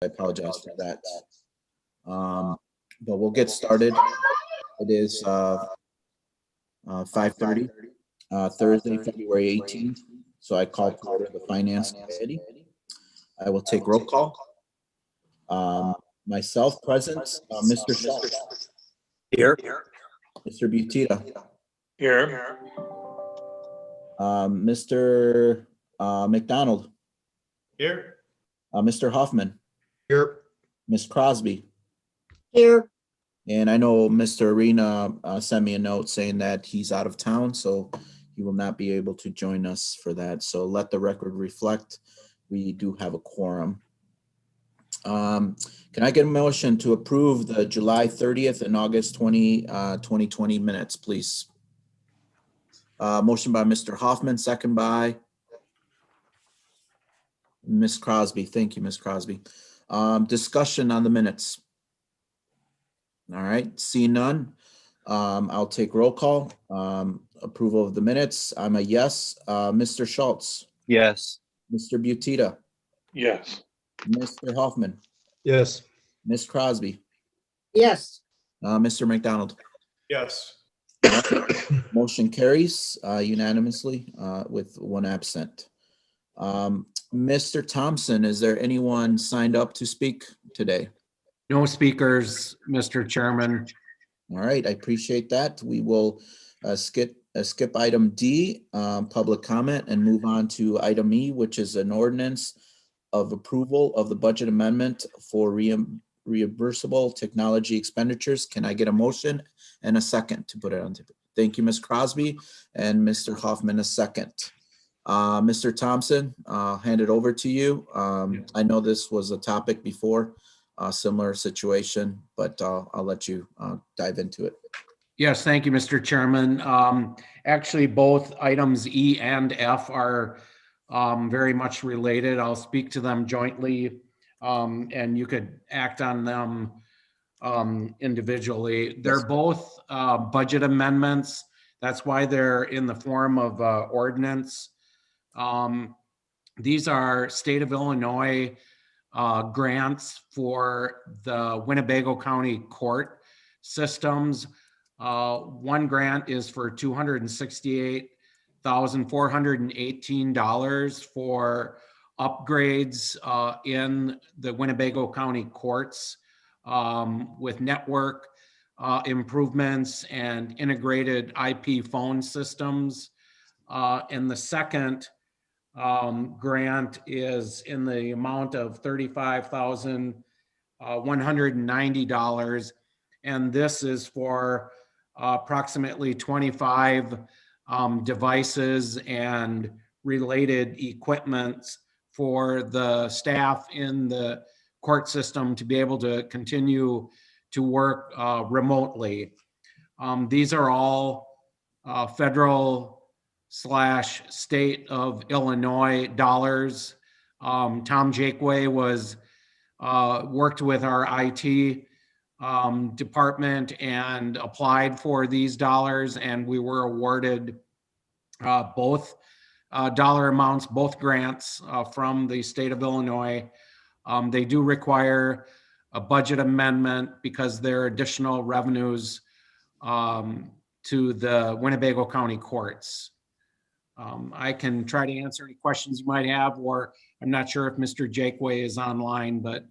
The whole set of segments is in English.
I apologize for that. But we'll get started. It is 5:30, Thursday, February 18th. So I call to order the Finance Committee. I will take roll call. Myself present, Mr. Schultz. Here. Mr. Butita. Here. Mr. McDonald. Here. Mr. Hoffman. Here. Ms. Crosby. Here. And I know Mr. Arena sent me a note saying that he's out of town, so he will not be able to join us for that. So let the record reflect, we do have a quorum. Can I get a motion to approve the July 30th and August 2020 minutes, please? Motion by Mr. Hoffman, second by Ms. Crosby. Thank you, Ms. Crosby. Discussion on the minutes. All right, see none. I'll take roll call. Approval of the minutes. I'm a yes. Mr. Schultz. Yes. Mr. Butita. Yes. Mr. Hoffman. Yes. Ms. Crosby. Yes. Mr. McDonald. Yes. Motion carries unanimously with one absent. Mr. Thompson, is there anyone signed up to speak today? No speakers, Mr. Chairman. All right, I appreciate that. We will skip item D, public comment, and move on to item E, which is an ordinance of approval of the budget amendment for reimbursable technology expenditures. Can I get a motion and a second to put it on? Thank you, Ms. Crosby, and Mr. Hoffman, a second. Mr. Thompson, I'll hand it over to you. I know this was a topic before, a similar situation, but I'll let you dive into it. Yes, thank you, Mr. Chairman. Actually, both items E and F are very much related. I'll speak to them jointly, and you could act on them individually. They're both budget amendments. That's why they're in the form of ordinance. These are state of Illinois grants for the Winnebago County court systems. One grant is for $268,418 for upgrades in the Winnebago County courts with network improvements and integrated IP phone systems. And the second grant is in the amount of $35,190. And this is for approximately 25 devices and related equipment for the staff in the court system to be able to continue to work remotely. These are all federal/state of Illinois dollars. Tom Jakeway worked with our IT department and applied for these dollars, and we were awarded both dollar amounts, both grants from the state of Illinois. They do require a budget amendment because there are additional revenues to the Winnebago County courts. I can try to answer any questions you might have, or I'm not sure if Mr. Jakeway is online, but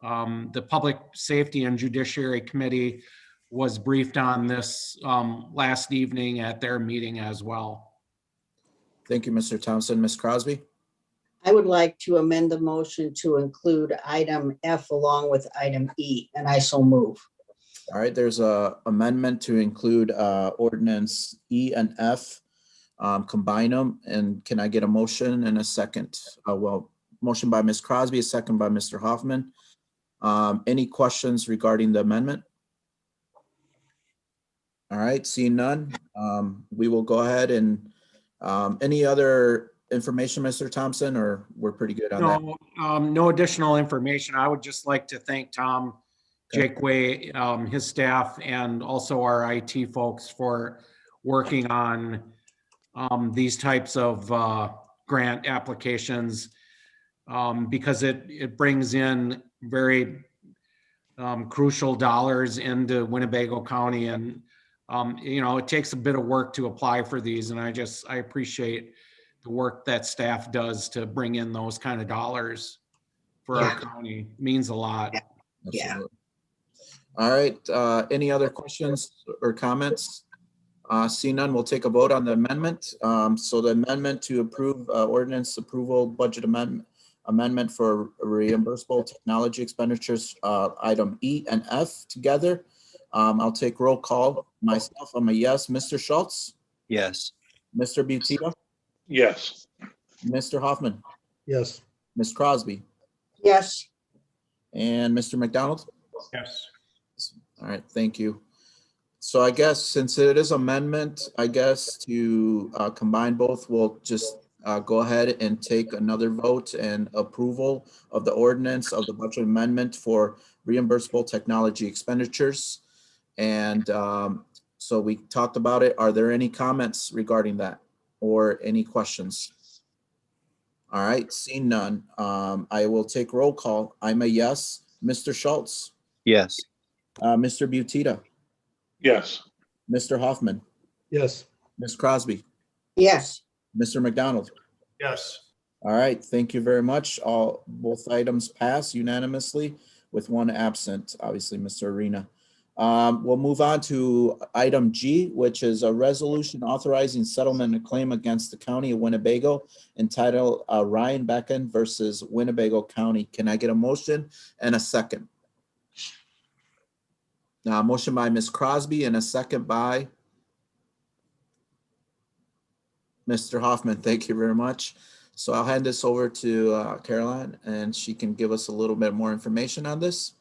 the Public Safety and Judiciary Committee was briefed on this last evening at their meeting as well. Thank you, Mr. Thompson. Ms. Crosby? I would like to amend the motion to include item F along with item E, and I so move. All right, there's a amendment to include ordinance E and F, combine them, and can I get a motion and a second? Motion by Ms. Crosby, a second by Mr. Hoffman. Any questions regarding the amendment? All right, seeing none, we will go ahead and any other information, Mr. Thompson, or we're pretty good on that? No additional information. I would just like to thank Tom Jakeway, his staff, and also our IT folks for working on these types of grant applications because it brings in very crucial dollars into Winnebago County. And, it takes a bit of work to apply for these. And I appreciate the work that staff does to bring in those kind of dollars for our Yeah. county. Means a lot. Yeah. Absolutely. All right, any other questions or comments? Seeing none, we'll take a vote on the amendment. So the amendment to approve ordinance approval budget amendment for reimbursable technology expenditures, item E and F together. I'll take roll call. Myself, I'm a yes. Mr. Schultz, Yes. Mr. Butita, Yes. Mr. Hoffman, Yes. Ms. Crosby, Yes, and Mr. McDonald. Yes. All right, thank you. So I guess since it is amendment, I guess to combine both, we'll just go ahead and take another vote and approval of the ordinance of the budget amendment for reimbursable technology expenditures. And so we talked about it. Are there any comments regarding that or any questions? All right, seeing none, I will take roll call. I'm a yes. Mr. Schultz, Yes. Mr. Butita, Yes. Mr. Hoffman, Yes. Ms. Crosby, yes, Mr. McDonald. Yes. All right, thank you very much. Both items pass unanimously with one absent, obviously, Mr. Arena. We'll move on to item G, which is a resolution authorizing settlement and claim against the county of Winnebago entitled Ryan Becken versus Winnebago County. Can I get a motion and a second? Motion by Ms. Crosby and a second by Mr. Hoffman. Thank you very much. So I'll hand this over to Caroline, and she can give us a little bit more information on this.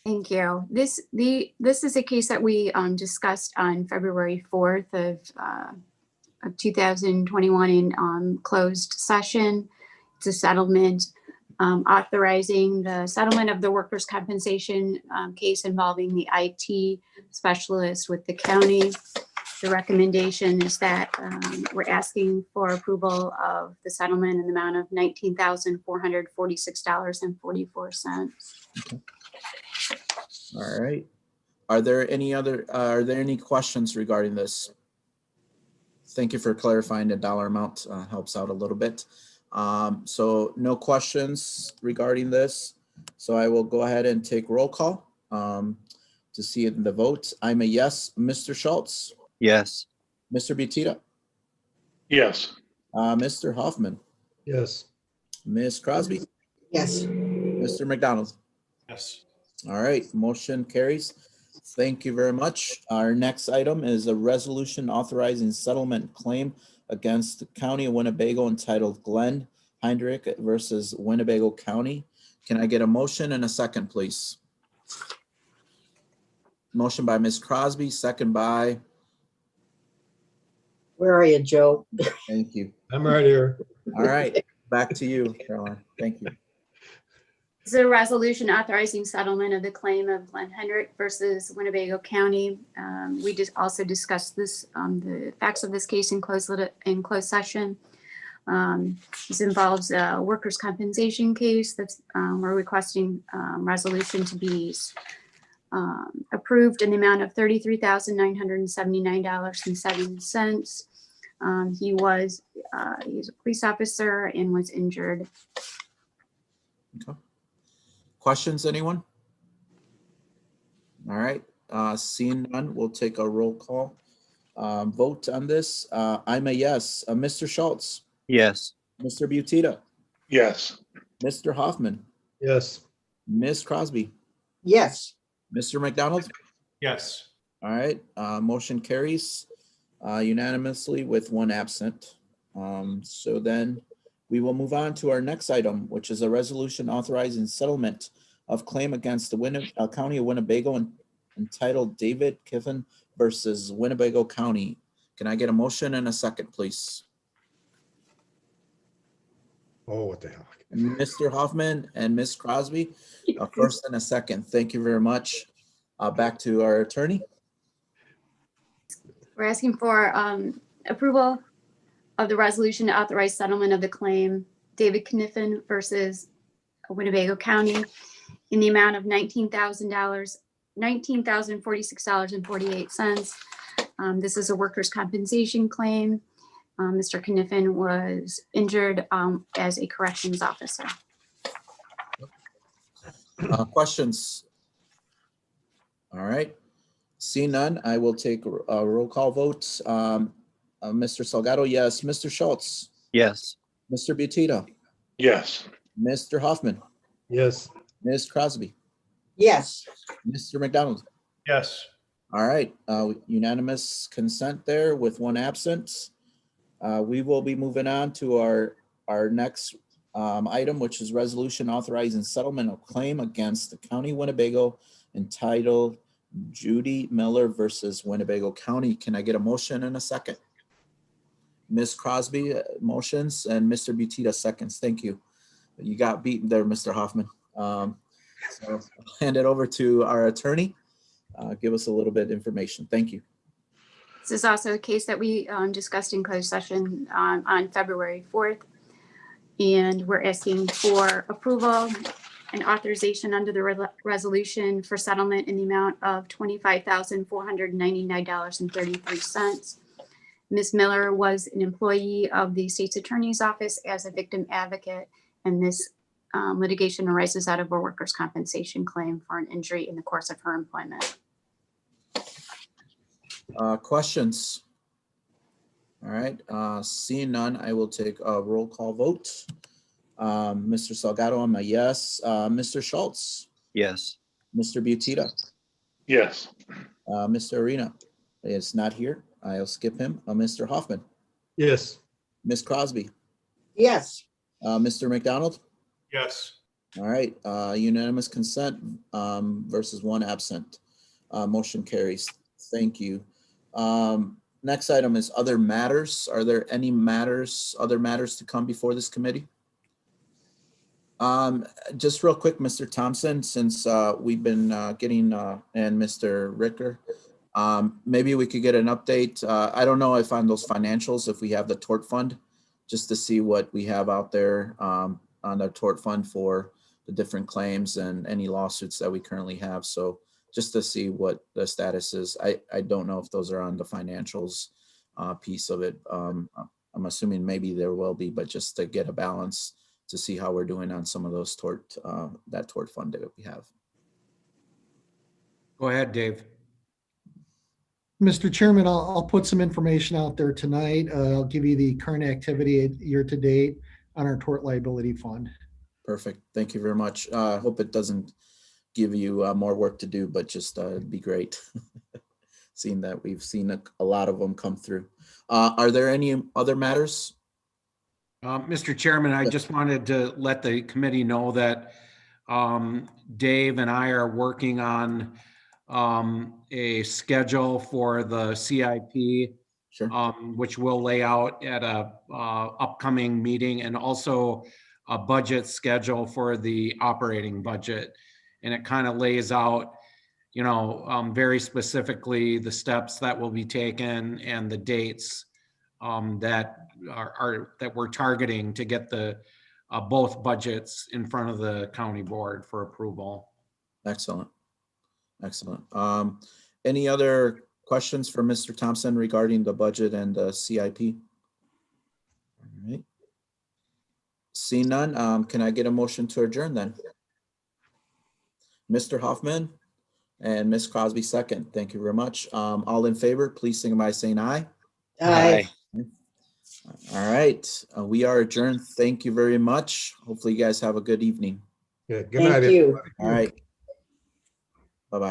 Thank you. This is a case that we discussed on February 4th of 2021 in closed session. It's a settlement authorizing the settlement of the workers' compensation case involving the IT specialist with the county. The recommendation is that we're asking for approval of the settlement in the amount of $19,446.44. All right. Are there any questions regarding this? Thank you for clarifying the dollar amount, helps out a little bit. So no questions regarding this. So I will go ahead and take roll call to see the vote. I'm a yes. Mr. Schultz, Yes. Mr. Butita, Yes. Mr. Hoffman, Yes. Ms. Crosby, yes, Mr. McDonald. Yes. All right, motion carries. Thank you very much. Our next item is a resolution authorizing settlement claim against the county of Winnebago entitled Glenn Heinrich versus Winnebago County. Can I get a motion and a second, please? Motion by Ms. Crosby, second by, where are you, Joe? thank you. I'm right here. All right, back to you, Caroline. Thank you. This is a resolution authorizing settlement of the claim of Glenn Hendrick versus Winnebago County. We just also discussed this, the facts of this case in closed session. This involves a workers' compensation case that's we're requesting resolution to be approved in the amount of $33,979.07. He's a police officer and was injured. Okay. Questions, anyone? All right, seeing none, we'll take a roll call vote on this. I'm a yes. Mr. Schultz, Yes. Mr. Butita, Yes. Mr. Hoffman, Yes. Ms. Crosby, Yes, Mr. McDonald. Yes. All right, motion carries unanimously with one absent. So then we will move on to our next item, which is a resolution authorizing settlement of claim against the County of Winnebago entitled David Kiffin versus Winnebago County. Can I get a motion and a second, please? Oh, what the hell? Mr. Hoffman and Ms. Crosby, a first and a second. Thank you very much. Back to our attorney. We're asking for approval of the resolution to authorize settlement of the claim David Kniffen versus Winnebago County in the amount of $19,000, $19,046.48. This is a workers' compensation claim. Mr. Kniffen was injured as a corrections officer. Questions? All right. See none, I will take a roll call vote. Mr. Salgado, yes. Mr. Schultz, Yes. Mr. Butita, Yes. Mr. Hoffman, Yes. Ms. Crosby, yes, Mr. McDonald. Yes. All right, unanimous consent there with one absent. We will be moving on to our next item, which is resolution authorizing settlement of claim against the County of Winnebago entitled Judy Miller versus Winnebago County. Can I get a motion in a second? Ms. Crosby, motions, and Mr. Butita seconds. Thank you. You got beaten there, Mr. Hoffman. So I'll hand it over to our attorney. Give us a little bit of information. Thank you. This is also a case that we discussed in closed session on February 4th. And we're asking for approval and authorization under the resolution for settlement in the amount of $25,499.33. Ms. Miller was an employee of the state's attorney's office as a victim advocate, and this litigation arises out of a workers' compensation claim for an injury in the course of her employment. Questions? All right, seeing none, I will take a roll call vote. Mr. Salgado, I'm a yes. Mr. Schultz, Yes. Mr. Butita, Yes. Mr. Arena is not here. I'll skip him. Mr. Hoffman, Yes. Ms. Crosby, yes, Mr. McDonald. Yes. All right, unanimous consent versus one absent. Motion carries. Thank you. Next item is other matters. Are there any other matters to come before this committee? Just real quick, Mr. Thompson, since we've been getting, and Mr. Ricker, maybe we could get an update. I don't know if on those financials, if we have the tort fund, just to see what we have out there on the tort fund for the different claims and any lawsuits that we currently have. So just to see what the status is. I don't know if those are on the financials piece of it. I'm assuming maybe there will be, but just to get a balance to see how we're doing on some of those that tort fund that we have. Go ahead, Dave. Mr. Chairman, I'll put some information out there tonight. I'll give you the current activity year to date on our tort liability fund. Perfect. Thank you very much. Hope it doesn't give you more work to do, but just it'd be great. Seeing that we've seen a lot of them come through. Are there any other matters? Mr. Chairman, I just wanted to let the committee know that Dave and I are working on a schedule for the CIP, Sure. which we'll lay out at a upcoming meeting, and also a budget schedule for the operating budget. And it kind of lays out, very specifically the steps that will be taken and the dates that we're targeting to get the both budgets in front of the county board for approval. Excellent. Excellent. Any other questions for Mr. Thompson regarding the budget and the CIP? All right. See none. Can I get a motion to adjourn then? Mr. Hoffman and Ms. Crosby second. Thank you very much. All in favor, please signify by saying aye. aye. All right, we are adjourned. Thank you very much. Hopefully you guys have a good evening. Yeah. Good night. Thank you. All right.